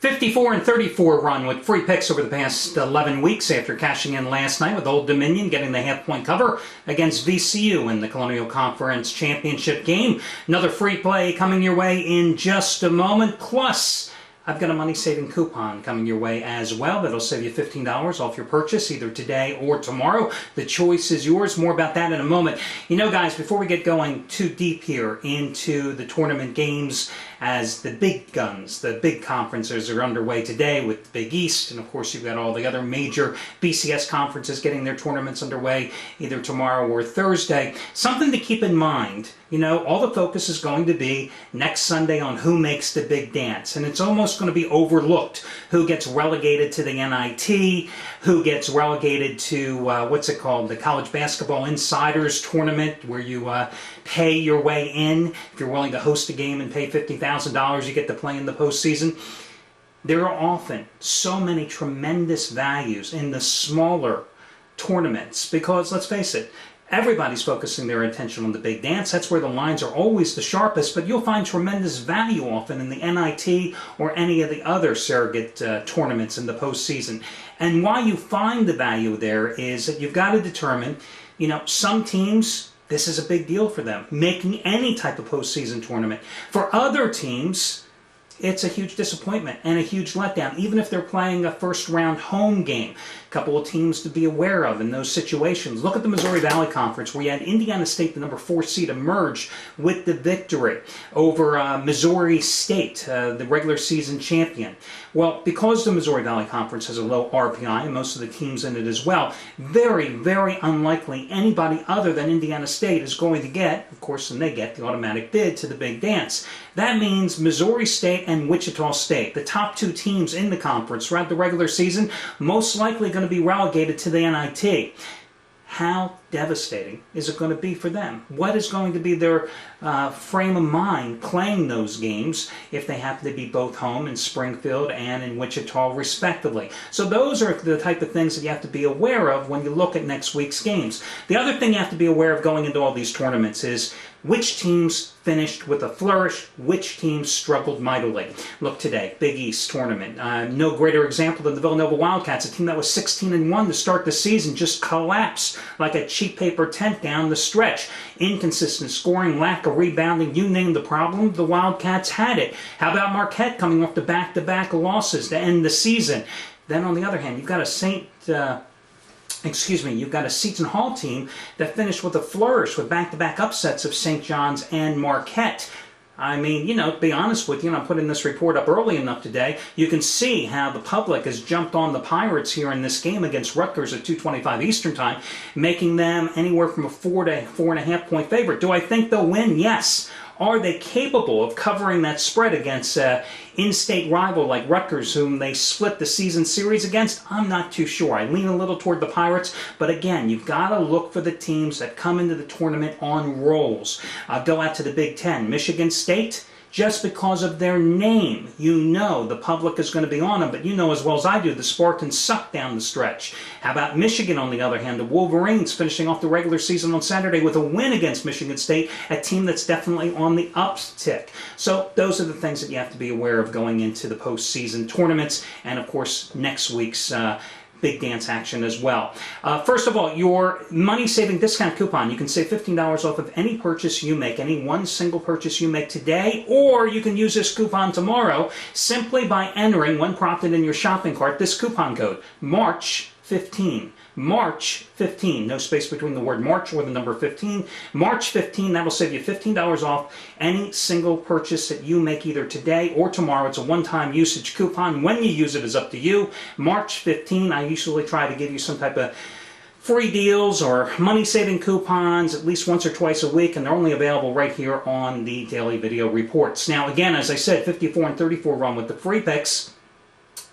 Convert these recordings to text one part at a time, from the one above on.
54-34 run with free picks over the past 11 weeks after cashing in last night with Old Dominion getting the half-point cover against VCU in the Colonial Conference Championship game. Another free play coming your way in just a moment. Plus, I've got a money-saving coupon coming your way as well that'll save you $15 off your purchase either today or tomorrow. The choice is yours. More about that in a moment. You know, guys, before we get going too deep here into the tournament games, as the big guns, the big conferences are underway today with the Big East, and of course you've got all the other major BCS conferences getting their tournaments underway either tomorrow or Thursday. Something to keep in mind, you know, all the focus is going to be next Sunday on who makes the big dance, and it's almost going to be overlooked who gets relegated to the NIT, who gets relegated to, what's it called, the College Basketball Insiders Tournament, where you pay your way in. If you're willing to host a game and pay $50,000, you get to play in the postseason. There are often so many tremendous values in the smaller tournaments because, let's face it, everybody's focusing their attention on the big dance. That's where the lines are always the sharpest, but you'll find tremendous value often in the NIT or any of the other surrogate tournaments in the postseason. And why you find the value there is that you've got to determine, you know, some teams, this is a big deal for them, making any type of postseason tournament. For other teams, it's a huge disappointment and a huge letdown, even if they're playing a first-round home game. A couple of teams to be aware of in those situations. Look at the Missouri Valley Conference, where you had Indiana State, the number 4 seed, emerge with the victory over Missouri State, the regular season champion. Well, because the Missouri Valley Conference has a low RPI, and most of the teams in it as well, very, very unlikely anybody other than Indiana State is going to get, of course, and they get the automatic bid to the big dance. That means Missouri State and Wichita State, the top 2 teams in the conference throughout the regular season, most likely going to be relegated to the NIT. How devastating is it going to be for them? What is going to be their frame of mind playing those games if they happen to be both home in Springfield and in Wichita respectively? So those are the type of things that you have to be aware of when you look at next week's games. The other thing you have to be aware of going into all these tournaments is which teams finished with a flourish, which teams struggled mightily. Look today, Big East tournament. No greater example than the Villanova Wildcats, a team that was 16-1 to start the season, just collapsed like a cheap paper tent down the stretch. Inconsistent scoring, lack of rebounding, you name the problem, the Wildcats had it. How about Marquette coming off the back-to-back losses to end the season? Then on the other hand, you've got you've got a Seton Hall team that finished with a flourish with back-to-back upsets of St. John's and Marquette. I mean, you know, to be honest with you, and I'm putting this report up early enough today, you can see how the public has jumped on the Pirates here in this game against Rutgers at 2:25 Eastern Time, making them anywhere from a 4 to 4.5 point favorite. Do I think they'll win? Yes. Are they capable of covering that spread against an in-state rival like Rutgers, whom they split the season series against? I'm not too sure. I lean a little toward the Pirates, but again, you've got to look for the teams that come into the tournament on rolls. Go out to the Big Ten. Michigan State, just because of their name, you know the public is going to be on them, but you know as well as I do the Spartans suck down the stretch. How about Michigan, on the other hand? The Wolverines finishing off the regular season on Saturday with a win against Michigan State, a team that's definitely on the uptick. So those are the things that you have to be aware of going into the postseason tournaments, and of course next week's big dance action as well. First of all, your money-saving discount coupon. You can save $15 off of any purchase you make, any one single purchase you make today, or you can use this coupon tomorrow simply by entering, when prompted in your shopping cart, this coupon code, March 15. March 15, no space between the word March or the number 15. March 15, that'll save you $15 off any single purchase that you make either today or tomorrow. It's a one-time usage coupon. When you use it is up to you. March 15, I usually try to give you some type of free deals or money-saving coupons at least once or twice a week, and they're only available right here on the Daily Video Reports. Now, again, as I said, 54-34 run with the free picks.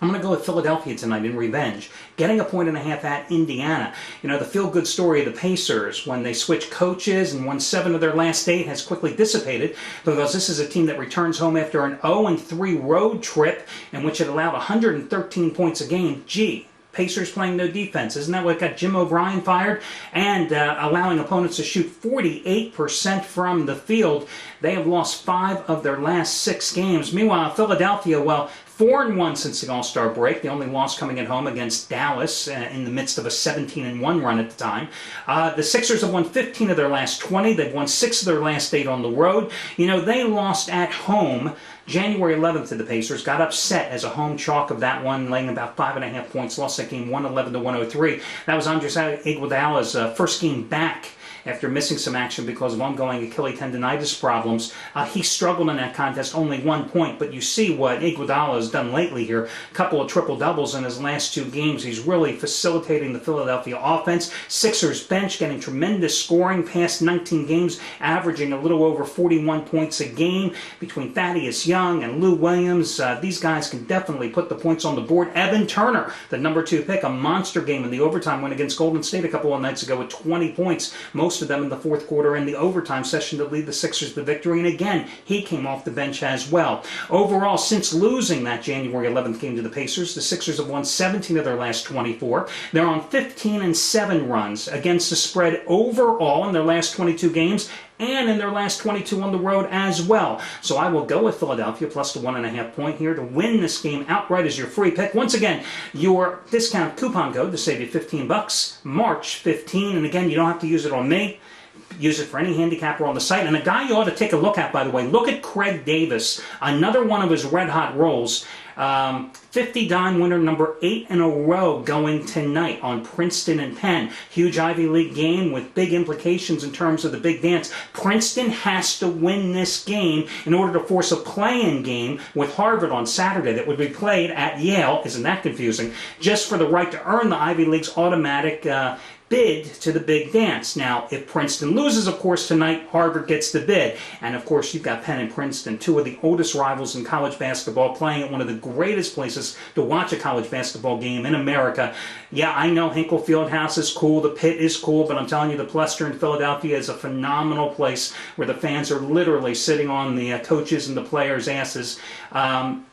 I'm going to go with Philadelphia tonight in revenge, getting a 1.5 at Indiana. You know, the feel-good story of the Pacers when they switched coaches and won 7 of their last 8 has quickly dissipated because this is a team that returns home after an 0-3 road trip in which it allowed 113 points a game. Gee, Pacers playing no defense. Isn't that what got Jim O'Brien fired? And allowing opponents to shoot 48% from the field. They have lost 5 of their last 6 games. Meanwhile, Philadelphia, well, 4-1 since the All-Star break. The only loss coming at home against Dallas in the midst of a 17-1 run at the time. The Sixers have won 15 of their last 20. They've won 6 of their last 8 on the road. You know, they lost at home January 11th to the Pacers, got upset as a home chalk of that one, laying about 5.5 points, lost that game 111-103. That was Andres Iguodala's first game back after missing some action because of ongoing Achilles tendonitis problems. He struggled in that contest, only 1 point, but you see what Iguodala has done lately here. A couple of triple-doubles in his last 2 games. He's really facilitating the Philadelphia offense. Sixers bench getting tremendous scoring, past 19 games, averaging a little over 41 points a game between Thaddeus Young and Lou Williams. These guys can definitely put the points on the board. Evan Turner, the number 2 pick, a monster game in the overtime win against Golden State a couple of nights ago with 20 points. Most of them in the fourth quarter and the overtime session to lead the Sixers to victory. And again, he came off the bench as well. Overall, since losing that January 11th game to the Pacers, the Sixers have won 17 of their last 24. They're on 15-7 runs against the spread overall in their last 22 games and in their last 22 on the road as well. So I will go with Philadelphia plus the 1.5 point here to win this game outright as your free pick. Once again, your discount coupon code to save you $15, March 15. And again, you don't have to use it on me. Use it for any handicapper on the site. And a guy you ought to take a look at, by the way, look at Craig Davis, another one of his red-hot rolls. 50-dime winner number 8 in a row going tonight on Princeton and Penn. Huge Ivy League game with big implications in terms of the big dance. Princeton has to win this game in order to force a play-in game with Harvard on Saturday that would be played at Yale. Isn't that confusing? Just for the right to earn the Ivy League's automatic bid to the big dance. Now, if Princeton loses, of course, tonight, Harvard gets the bid. And, of course, you've got Penn and Princeton, 2 of the oldest rivals in college basketball, playing at one of the greatest places to watch a college basketball game in America. Yeah, I know Hinkle Fieldhouse is cool, the Pit is cool, but I'm telling you, the Plester in Philadelphia is a phenomenal place where the fans are literally sitting on the coaches and the players' asses.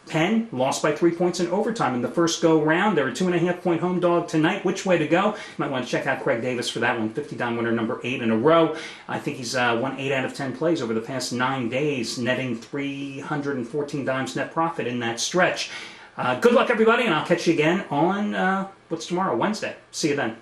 Penn lost by 3 points in overtime in the first go-round. They're a 2.5 point home dog tonight. Which way to go? You might want to check out Craig Davis for that one. 50-dime winner number 8 in a row. I think he's won 8 out of 10 plays over the past 9 days, netting 314 dimes net profit in that stretch. Good luck, everybody, and I'll catch you again on, what's tomorrow? Wednesday. See you then.